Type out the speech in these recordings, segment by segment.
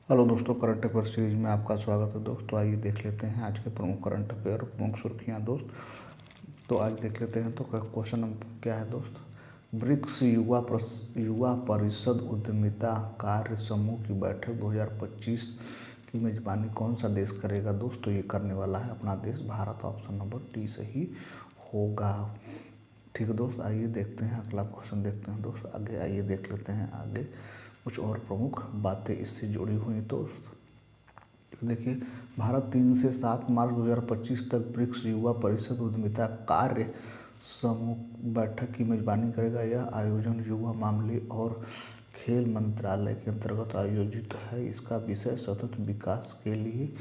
Hello दोस्तों, current affair series में आपका स्वागत है। दोस्तों आइए देख लेते हैं आज के प्रमुख करंट अफेयर, प्रमुख सुर्खियां दोस्त। तो आज देख लेते हैं। तो क्वेश्चन नंबर क्या है दोस्त? ब्रिक्स युवा परिषद उद्यमिता कार्य समूह की बैठक 2025 की मेजबानी कौन सा देश करेगा दोस्त? तो ये करने वाला है अपना देश भारत। ऑप्शन नंबर डी सही होगा। ठीक है दोस्त, आइए देखते हैं अगला क्वेश्चन। देखते हैं दोस्त आगे, आइए देख लेते हैं आगे कुछ और प्रमुख बातें इससे जुड़ी हुई। दोस्त देखिए, भारत 3 से 7 मार्च 2025 तक ब्रिक्स युवा परिषद उद्यमिता कार्य समूह बैठक की मेजबानी करेगा। यह आयोजन युवा मामले और खेल मंत्रालय के अंतर्गत आयोजित है। इसका विषय सतत विकास के लिए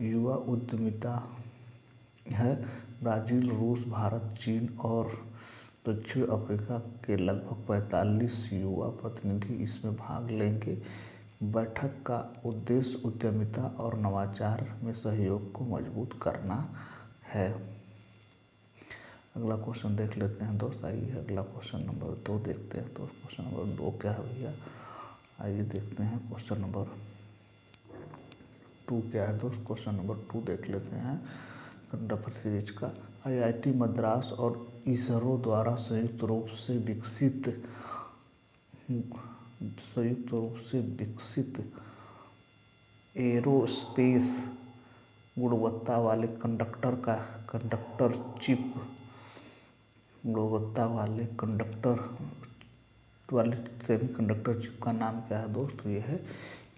युवा उद्यमिता है। ब्राज़ील, रूस, भारत, चीन और दक्षिण अफ्रीका के लगभग 45 युवा प्रतिनिधि इसमें भाग लेंगे। बैठक का उद्देश्य उद्यमिता और नवाचार में सहयोग को मजबूत करना है। अगला क्वेश्चन देख लेते हैं दोस्त। आइए अगला क्वेश्चन नंबर 2 देखते हैं। तो क्वेश्चन नंबर 2 क्या है भैया? आइए देखते हैं क्वेश्चन नंबर 2 क्या है दोस्त। क्वेश्चन नंबर 2 देख लेते हैं करंट अफेयर सीरीज का। आईआईटी मद्रास और इसरो द्वारा संयुक्त रूप से विकसित एरोस्पेस गुणवत्ता वाले सेमीकंडक्टर चिप का नाम क्या है दोस्त? तो ये है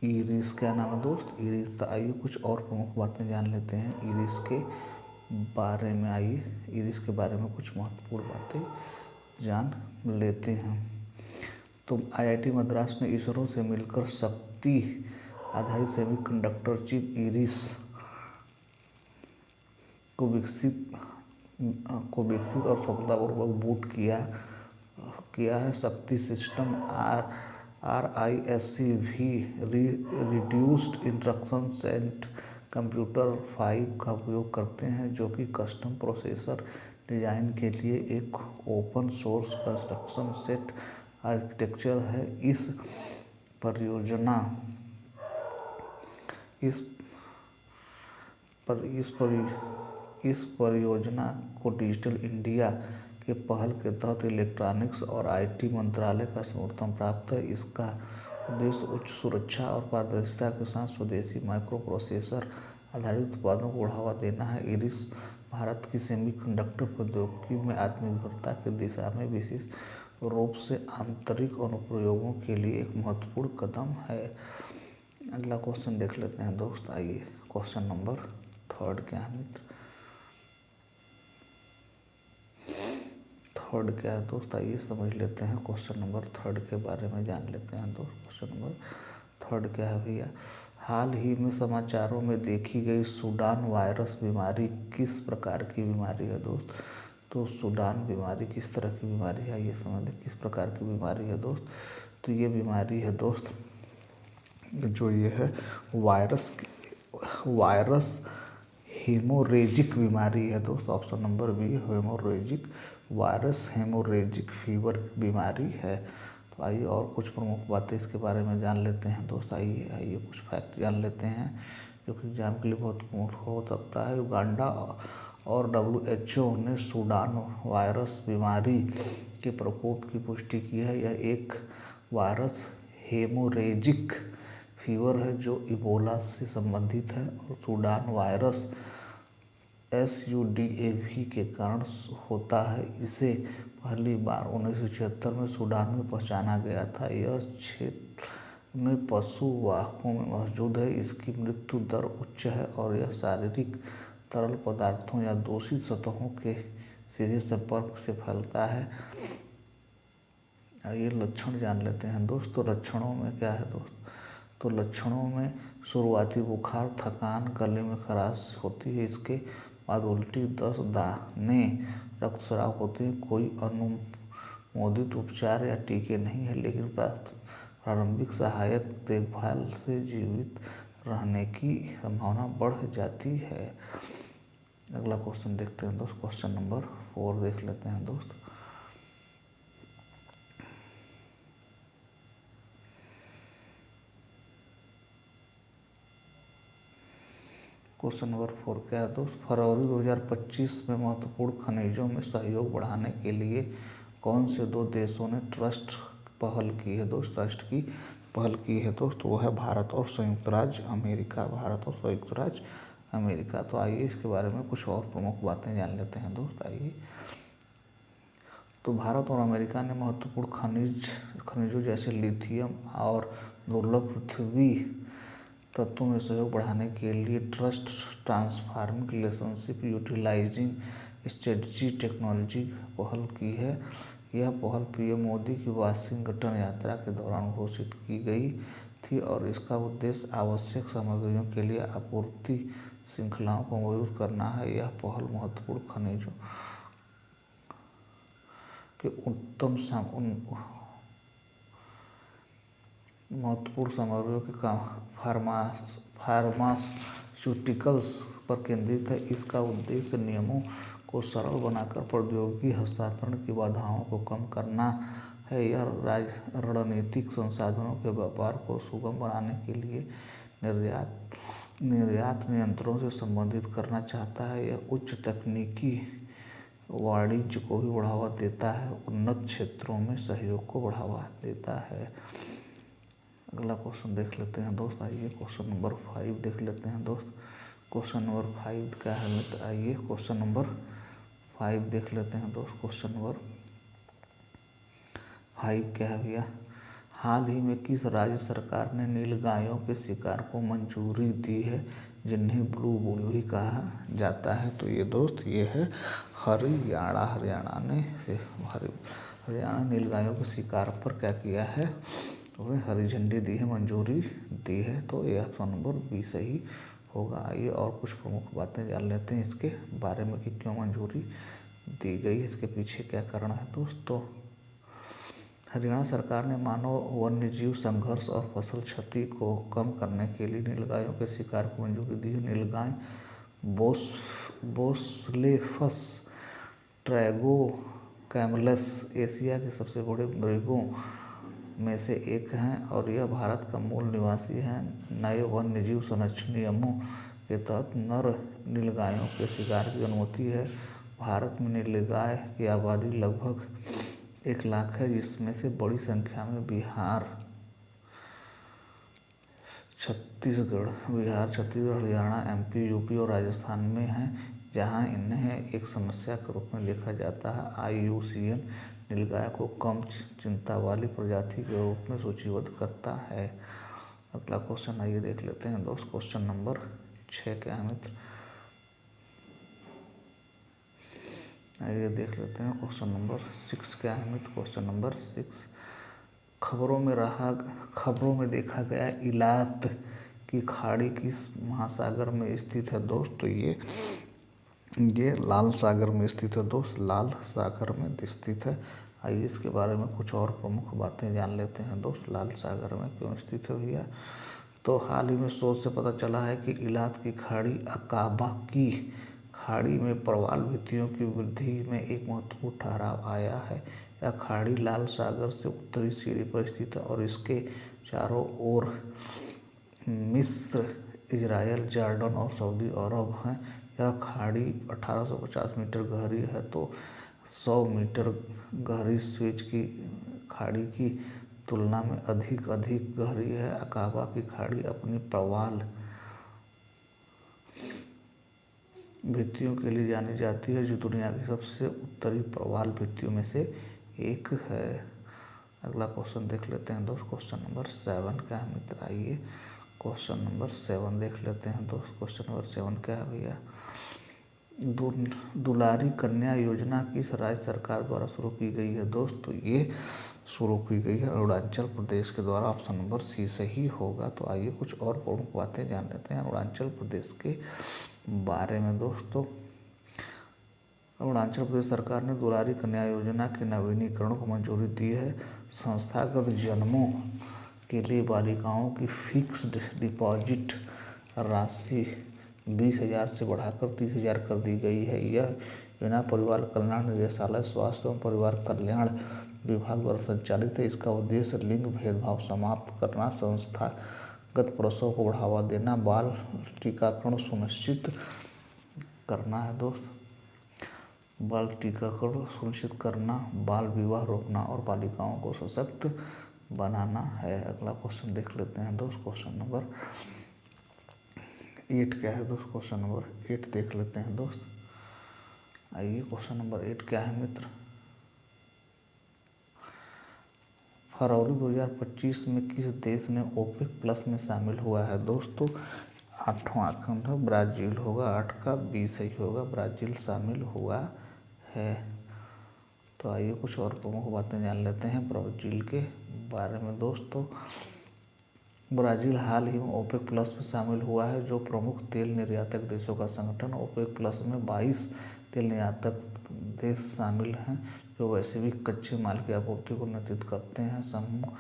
इरिस। क्या नाम है दोस्त? इरिस। तो आइए कुछ और प्रमुख बातें जान लेते हैं इरिस के बारे में। आइए इरिस के बारे में कुछ महत्वपूर्ण बातें जान लेते हैं। तो आईआईटी मद्रास ने इसरो से मिलकर शक्ति आधारित सेमीकंडक्टर चिप इरिस को विकसित और सफलतापूर्वक बूट किया है। शक्ति सिस्टम RISC भी रिड्यूस्ड इंस्ट्रक्शन सेट कंप्यूटर 5 का उपयोग करते हैं, जो कि कस्टम प्रोसेसर डिज़ाइन के लिए एक open source instruction set architecture है। इस परियोजना को डिजिटल इंडिया के पहल के तहत इलेक्ट्रॉनिक्स और आईटी मंत्रालय का समर्थन प्राप्त है। इसका उद्देश्य उच्च सुरक्षा और पारदर्शिता के साथ स्वदेशी माइक्रो प्रोसेसर आधारित उत्पादों को बढ़ावा देना है। इरिस भारत की सेमीकंडक्टर प्रौद्योगिकी में आत्मनिर्भरता की दिशा में विशेष रूप से आंतरिक अनुप्रयोगों के लिए एक महत्वपूर्ण कदम है। अगला क्वेश्चन देख लेते हैं दोस्त। आइए क्वेश्चन नंबर 3 क्या है मित्र? थर्ड क्या है दोस्त? आइए समझ लेते हैं। क्वेश्चन नंबर 3 के बारे में जान लेते हैं दोस्त। क्वेश्चन नंबर 3 क्या है भैया? हाल ही में समाचारों में देखी गई सूडान वायरस बीमारी किस प्रकार की बीमारी है दोस्त? तो सूडान बीमारी किस तरह की बीमारी है, ये समझ किस प्रकार की बीमारी है दोस्त? तो ये बीमारी है दोस्त, जो ये है वायरस हेमोरेजिक बीमारी है दोस्त। Option number B haemorrhagic virus haemorrhagic fever बीमारी है। तो आइए और कुछ प्रमुख बातें इसके बारे में जान लेते हैं दोस्त। आइए कुछ फैक्ट जान लेते हैं जो कि एग्जाम के लिए बहुत हो सकता है। युगांडा और WHO ने सूडान वायरस बीमारी के प्रकोप की पुष्टि की है। यह एक वायरस हेमोरेजिक फीवर है जो इबोला से संबंधित है और सूडान वायरस SUDAV के कारण होता है। इसे पहली बार 1976 में सूडान में पहचाना गया था। यह क्षेत्र में पशुवाहकों में मौजूद है। इसकी मृत्यु दर उच्च है और यह शारीरिक तरल पदार्थों या दूषित सतहों के सीधे संपर्क से फैलता है। ये लक्षण जान लेते हैं दोस्त। तो लक्षणों में क्या है दोस्त? तो लक्षणों में शुरुआती बुखार, थकान, गले में खराश होती है। इसके बाद उल्टी, दस्त, दाने, रक्तस्राव होते हैं। कोई अनुमोदित उपचार या टीके नहीं है, लेकिन प्रारंभिक सहायक देखभाल से जीवित रहने की संभावना बढ़ जाती है। अगला क्वेश्चन देखते हैं दोस्त। क्वेश्चन नंबर 4 देख लेते हैं दोस्त। क्वेश्चन नंबर 4 क्या है दोस्त, फरवरी 2025 में महत्वपूर्ण खनिजों में सहयोग बढ़ाने के लिए कौन से 2 देशों ने ट्रस्ट पहल की है दोस्त, ट्रस्ट की पहल की है दोस्त, वो है भारत और संयुक्त राज्य अमेरिका, भारत और संयुक्त राज्य अमेरिका। तो आइए इसके बारे में कुछ और प्रमुख बातें जान लेते हैं दोस्त। आइए, तो भारत और अमेरिका ने महत्वपूर्ण खनिजों जैसे लिथियम और दुर्लभ पृथ्वी तत्वों में सहयोग बढ़ाने के लिए trust transforming relationship utilising strategy technology पहल की है। यह पहल पीएम मोदी की वाशिंगटन यात्रा के दौरान घोषित की गई थी और इसका उद्देश्य आवश्यक सामग्रियों के लिए आपूर्ति श्रृंखलाओं को मजबूत करना है। यह पहल महत्वपूर्ण खनिजों के महत्वपूर्ण सामग्रियों के फार्मास्यूटिकल्स पर केंद्रित है। इसका उद्देश्य नियमों को सरल बनाकर प्रौद्योगिकी हस्तांतरण की बाधाओं को कम करना है। यह रणनीतिक संसाधनों के व्यापार को सुगम बनाने के लिए निर्यात नियंत्रणों से संबंधित करना चाहता है। यह उच्च तकनीकी वाणिज्य को भी बढ़ावा देता है, उन्नत क्षेत्रों में सहयोग को बढ़ावा देता है। अगला क्वेश्चन देख लेते हैं दोस्त। आइए क्वेश्चन नंबर 5 देख लेते हैं दोस्त। क्वेश्चन नंबर 5 क्या है मित्र, आइए क्वेश्चन नंबर 5 देख लेते हैं दोस्त। क्वेश्चन नंबर 5 क्या है भैया, हाल ही में किस राज्य सरकार ने नीलगायों के शिकार को मंजूरी दी है, जिन्हें ब्लू बुल भी कहा जाता है? तो ये दोस्त ये है हरियाणा। हरियाणा नीलगायों के शिकार पर क्या किया है, उन्हें हरी झंडी दी है, मंजूरी दी है। तो ये ऑप्शन नंबर बी सही होगा। आइए और कुछ प्रमुख बातें जान लेते हैं इसके बारे में कि क्यों मंजूरी दी गई, इसके पीछे क्या कारण है दोस्तों। हरियाणा सरकार ने मानव वन्यजीव संघर्ष और फसल क्षति को कम करने के लिए नीलगायों के शिकार को मंजूरी दी है। नीलगाय बोसलेफस ट्रैगोकैमलस एशिया के सबसे बड़े मृगों में से एक हैं और यह भारत का मूल निवासी है। नए वन्यजीव संरक्षण नियमों के तहत नर नीलगायों के शिकार की अनुमति है। भारत में नीलगाय की आबादी लगभग 1 लाख है, जिसमें से बड़ी संख्या में बिहार, छत्तीसगढ़, हरियाणा, एमपी, यूपी और राजस्थान में हैं, जहां इन्हें एक समस्या के रूप में देखा जाता है। IUCN नीलगाय को कम चिंता वाली प्रजाति के रूप में सूचीबद्ध करता है। अगला क्वेश्चन आइए देख लेते हैं दोस्त। क्वेश्चन नंबर 6 क्या है मित्र, आइए देख लेते हैं। क्वेश्चन नंबर 6 क्या है मित्र, क्वेश्चन नंबर 6, खबरों में देखा गया इलात की खाड़ी किस महासागर में स्थित है दोस्त? तो ये लाल सागर में स्थित है दोस्त, लाल सागर में स्थित है। आइए इसके बारे में कुछ और प्रमुख बातें जान लेते हैं दोस्त। लाल सागर में क्यों स्थित है भैया, तो हाल ही में शोध से पता चला है कि इलात की खाड़ी अकाबा की खाड़ी में प्रवाल भित्तियों की वृद्धि में एक महत्वपूर्ण ठहराव आया है। यह खाड़ी लाल सागर से उत्तरी सीढ़ी पर स्थित है और इसके चारों ओर मिस्र, इजराइल, जॉर्डन और सऊदी अरब हैं। यह खाड़ी 1850 मीटर गहरी है, तो 100 मीटर गहरी स्वेज की खाड़ी की तुलना में अधिक गहरी है। अकाबा की खाड़ी अपनी प्रवाल भित्तियों के लिए जानी जाती है, जो दुनिया की सबसे उत्तरी प्रवाल भित्तियों में से एक है। अगला क्वेश्चन देख लेते हैं दोस्त। क्वेश्चन नंबर 7 क्या है मित्र, आइए क्वेश्चन नंबर 7 देख लेते हैं दोस्त। क्वेश्चन नंबर 7 क्या है भैया, दुलारी कन्या योजना किस राज्य सरकार द्वारा शुरू की गई है दोस्त? तो ये शुरू की गई है अरुणाचल प्रदेश के द्वारा। ऑप्शन नंबर सी सही होगा। तो आइए कुछ और प्रमुख बातें जान लेते हैं अरुणाचल प्रदेश के बारे में दोस्तों। अरुणाचल प्रदेश सरकार ने दुलारी कन्या योजना के नवीनीकरण को मंजूरी दी है। संस्थागत जन्मों के लिए बालिकाओं की फिक्स्ड डिपॉजिट राशि 20,000 से बढ़ाकर 30,000 कर दी गई है। यह योजना परिवार कल्याण निदेशालय, स्वास्थ्य एवं परिवार कल्याण विभाग द्वारा संचालित है। इसका उद्देश्य लिंग भेदभाव समाप्त करना, प्रसव को बढ़ावा देना, बाल टीकाकरण सुनिश्चित करना है दोस्त, बाल टीकाकरण सुनिश्चित करना, बाल विवाह रोकना और बालिकाओं को सशक्त बनाना है। अगला क्वेश्चन देख लेते हैं दोस्त, क्वेश्चन नंबर 8 क्या है दोस्त, क्वेश्चन नंबर 8 देख लेते हैं दोस्त। आइए क्वेश्चन नंबर 8 क्या है मित्र। फरवरी 2025 में किस देश ने ओपेक प्लस में शामिल हुआ है दोस्तों। 8वां खंड ब्राज़ील होगा, 8 का 20 सही होगा, ब्राज़ील शामिल हुआ है। तो आइए कुछ और प्रमुख बातें जान लेते हैं ब्राज़ील के बारे में दोस्तों। ब्राज़ील हाल ही में ओपेक प्लस में शामिल हुआ है, जो प्रमुख तेल निर्यातक देशों का संगठन। ओपेक प्लस में 22 तेल निर्यातक देश शामिल हैं, जो वैश्विक कच्चे माल की आपूर्ति को नियंत्रित करते हैं। समूह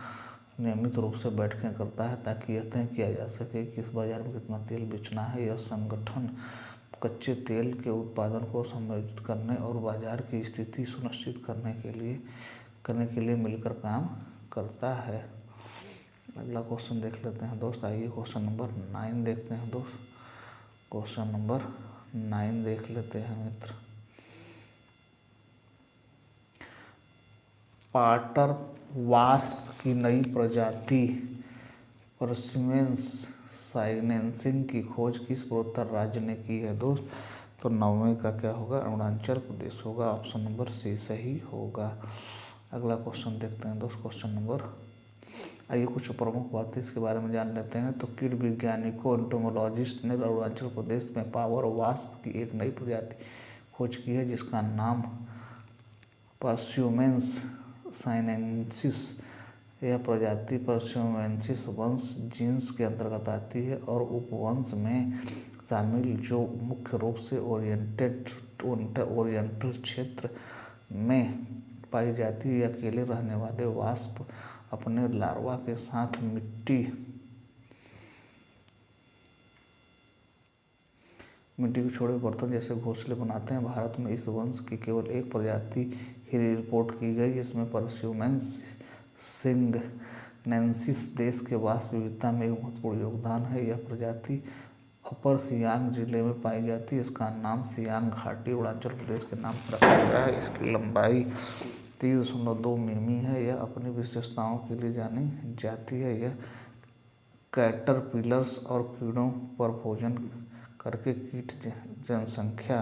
नियमित रूप से बैठकें करता है ताकि यह तय किया जा सके कि इस बाजार में कितना तेल बेचना है। यह संगठन कच्चे तेल के उत्पादन को समायोजित करने और बाजार की स्थिति सुनिश्चित करने के लिए मिलकर काम करता है। अगला क्वेश्चन देख लेते हैं दोस्त। आइए क्वेश्चन नंबर 9 देखते हैं दोस्त। क्वेश्चन नंबर 9 देख लेते हैं मित्र। पाटर वास्प की नई प्रजाति परसिमेंस साइनेंसिस की खोज किस पूर्वोत्तर राज्य ने की है दोस्त। तो 9वें का क्या होगा, अरुणाचल प्रदेश होगा, ऑप्शन नंबर सी सही होगा। अगला क्वेश्चन देखते हैं दोस्त, क्वेश्चन नंबर। आइए कुछ प्रमुख बातें इसके बारे में जान लेते हैं। तो कीट वैज्ञानिकों एंटोमोलॉजिस्ट ने अरुणाचल प्रदेश में पावर वास्प की एक नई प्रजाति खोज की है, जिसका नाम परस्यूमेंस साइनेंसिस। यह प्रजाति परस्यूमेंसिस वंश जीन्स के अंतर्गत आती है और उपवंश में शामिल, जो मुख्य रूप से ओरिएंटल क्षेत्र में पाई जाती है। अकेले रहने वाले वास्प अपने लार्वा के साथ मिट्टी के छोटे बर्तन जैसे घोंसले बनाते हैं। भारत में इस वंश की केवल एक प्रजाति ही रिपोर्ट की गई, जिसमें परस्यूमेंस सिंगनेंसिस देश के वास्प विविधता में एक महत्वपूर्ण योगदान है। यह प्रजाति अपर सियांग जिले में पाई जाती है। इसका नाम सियांग घाटी अरुणाचल प्रदेश के नाम पर रखा गया है। इसकी लंबाई 3.2 मिमी है। यह अपनी विशेषताओं के लिए जानी जाती है। यह कैटरपिलर्स और कीड़ों पर भोजन करके कीट जनसंख्या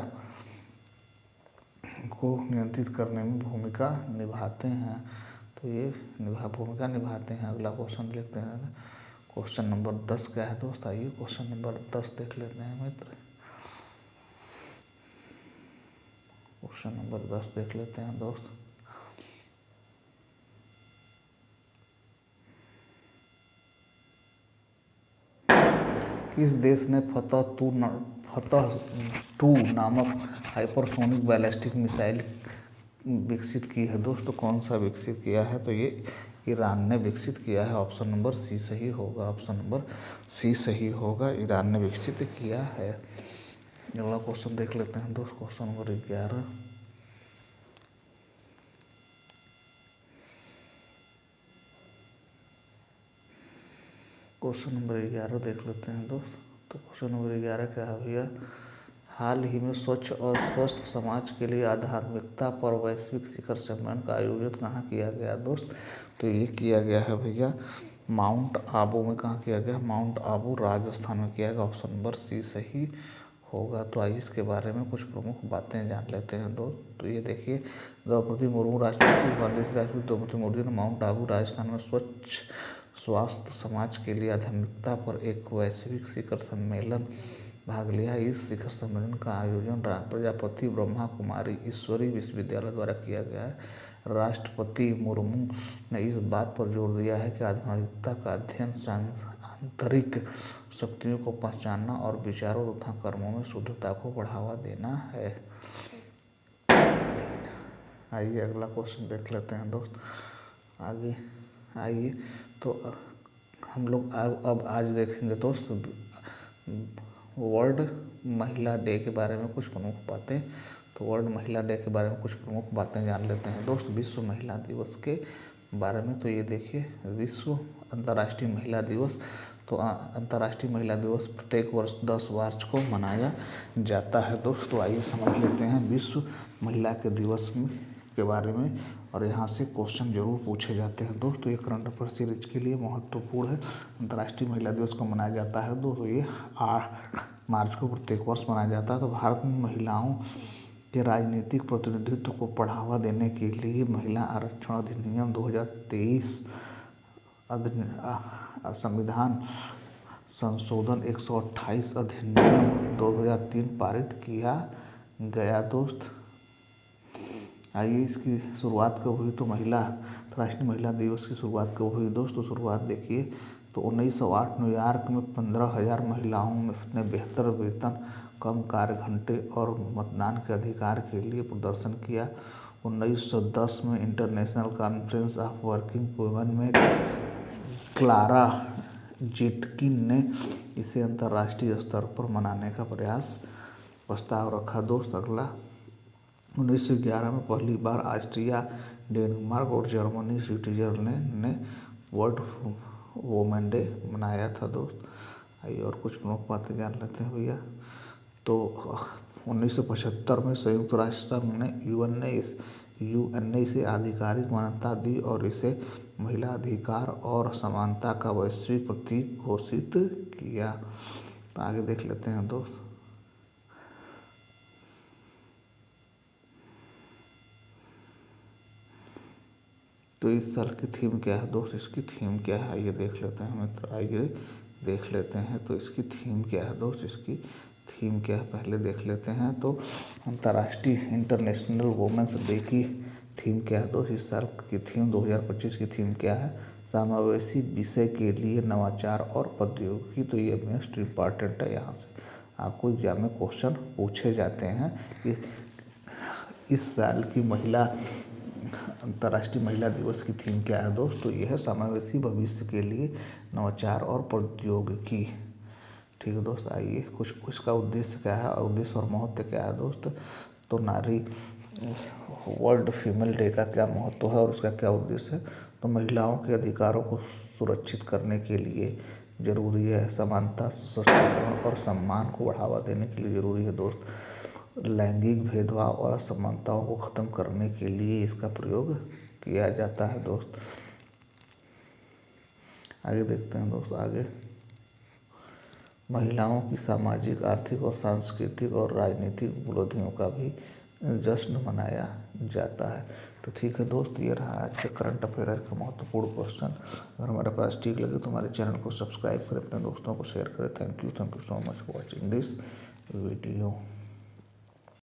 को नियंत्रित करने में भूमिका निभाते हैं। तो ये भूमिका निभाते हैं। अगला क्वेश्चन देखते हैं, क्वेश्चन नंबर 10 क्या है दोस्त। आइए क्वेश्चन नंबर 10 देख लेते हैं मित्र। क्वेश्चन नंबर 10 देख लेते हैं दोस्त। किस देश ने फतह-2 नामक हाइपरसोनिक बैलिस्टिक मिसाइल विकसित की है दोस्तों। कौन सा विकसित किया है, तो ये ईरान ने विकसित किया है। ऑप्शन नंबर सी सही होगा, ऑप्शन नंबर सी सही होगा, ईरान ने विकसित किया है। अगला क्वेश्चन देख लेते हैं दोस्त, क्वेश्चन नंबर 11। क्वेश्चन नंबर 11 देख लेते हैं दोस्त। तो क्वेश्चन नंबर 11 क्या है भैया। हाल ही में स्वच्छ और स्वस्थ समाज के लिए आध्यात्मिकता पर वैश्विक शिखर सम्मेलन का आयोजन कहाँ किया गया दोस्त। तो ये किया गया है भैया माउंट आबू में। कहाँ किया गया, माउंट आबू राजस्थान में किया गया। ऑप्शन नंबर सी सही होगा। तो आइए इसके बारे में कुछ प्रमुख बातें जान लेते हैं दोस्त। तो ये देखिए, द्रौपदी मुर्मू राष्ट्रपति, भारतीय राष्ट्रपति द्रौपदी मुर्मू ने माउंट आबू राजस्थान में स्वच्छ स्वास्थ्य समाज के लिए आध्यात्मिकता पर एक वैश्विक शिखर सम्मेलन भाग लिया। इस शिखर सम्मेलन का आयोजन प्रजापति ब्रह्मा कुमारी ईश्वरी विश्वविद्यालय द्वारा किया गया है। राष्ट्रपति मुर्मू ने इस बात पर जोर दिया है कि आध्यात्मिकता का अध्ययन आंतरिक शक्तियों को पहचानना और विचारों तथा कर्मों में शुद्धता को बढ़ावा देना है। आइए अगला क्वेश्चन देख लेते हैं दोस्त। आगे आइए, तो हम लोग अब आज देखेंगे दोस्त वर्ल्ड महिला डे के बारे में कुछ प्रमुख बातें। तो वर्ल्ड महिला डे के बारे में कुछ प्रमुख बातें जान लेते हैं दोस्त, विश्व महिला दिवस के बारे में। तो ये देखिए, विश्व अंतर्राष्ट्रीय महिला दिवस तो अंतर्राष्ट्रीय महिला दिवस प्रत्येक वर्ष 10 मार्च को मनाया जाता है दोस्त। तो आइए समझ लेते हैं विश्व महिला के दिवस के बारे में, और यहाँ से क्वेश्चन जरूर पूछे जाते हैं दोस्त। तो ये करंट अफेयर सीरीज के लिए महत्वपूर्ण है। अंतर्राष्ट्रीय महिला दिवस को मनाया जाता है दोस्तों, ये 8 मार्च को प्रत्येक वर्ष मनाया जाता है। तो भारत में महिलाओं के राजनीतिक प्रतिनिधित्व को बढ़ावा देने के लिए महिला आरक्षण अधिनियम 2023 संविधान संशोधन 128 अधिनियम 2003 पारित किया गया दोस्त। आइए इसकी शुरुआत कब हुई, तो अंतर्राष्ट्रीय महिला दिवस की शुरुआत कब हुई दोस्त। तो शुरुआत देखिए, तो 1908 न्यूयॉर्क में 15,000 महिलाओं ने बेहतर वेतन, कम कार्य घंटे और मतदान के अधिकार के लिए प्रदर्शन किया। 1910 में international conference of working women में क्लारा जेटकिन ने इसे अंतर्राष्ट्रीय स्तर पर मनाने का प्रस्ताव रखा दोस्त। अगला 1911 में पहली बार ऑस्ट्रिया, डेनमार्क और जर्मनी, स्विट्जरलैंड ने वर्ल्ड वुमेन डे मनाया था दोस्त। आइए और कुछ प्रमुख बातें जान लेते हैं भैया। तो 1975 में संयुक्त राष्ट्र संघ ने यूएन ने इसे आधिकारिक मान्यता दी और इसे महिला अधिकार और समानता का वैश्विक प्रतीक घोषित किया। तो आगे देख लेते हैं दोस्त। तो इस साल की थीम क्या है दोस्त, इसकी थीम क्या है आइए देख लेते हैं मित्र, आइए देख लेते हैं। तो इसकी थीम क्या है दोस्त, इसकी थीम क्या है पहले देख लेते हैं। तो अंतर्राष्ट्रीय इंटरनेशनल वुमेन्स डे की थीम क्या है दोस्त, इस साल की थीम 2025 की थीम क्या है, समावेशी विषय के लिए नवाचार और प्रौद्योगिकी। तो ये मोस्ट इम्पॉर्टेंट है, यहाँ से आपको एग्जाम में क्वेश्चन पूछे जाते हैं कि इस साल की अंतर्राष्ट्रीय महिला दिवस की थीम क्या है दोस्त। तो यह है समावेशी भविष्य के लिए नवाचार और प्रौद्योगिकी। ठीक है दोस्त, आइए कुछ उसका उद्देश्य क्या है, उद्देश्य और महत्व क्या है दोस्त। तो नारी वर्ल्ड फीमेल डे का क्या महत्व है और उसका क्या उद्देश्य है। तो महिलाओं के अधिकारों को सुरक्षित करने के लिए जरूरी है, समानता, सशक्तिकरण और सम्मान को बढ़ावा देने के लिए जरूरी है दोस्त। लैंगिक भेदभाव और असमानताओं को खत्म करने के लिए इसका प्रयोग किया जाता है दोस्त। आगे देखते हैं दोस्त। आगे महिलाओं की सामाजिक, आर्थिक और सांस्कृतिक और राजनीतिक उपलब्धियों का भी जश्न मनाया जाता है। तो ठीक है दोस्त, ये रहा आज के करंट अफेयर का महत्वपूर्ण क्वेश्चन। अगर हमारे पास ठीक लगे तो हमारे चैनल को सब्सक्राइब करें, अपने दोस्तों को शेयर करें। Thank you so much for watching this video.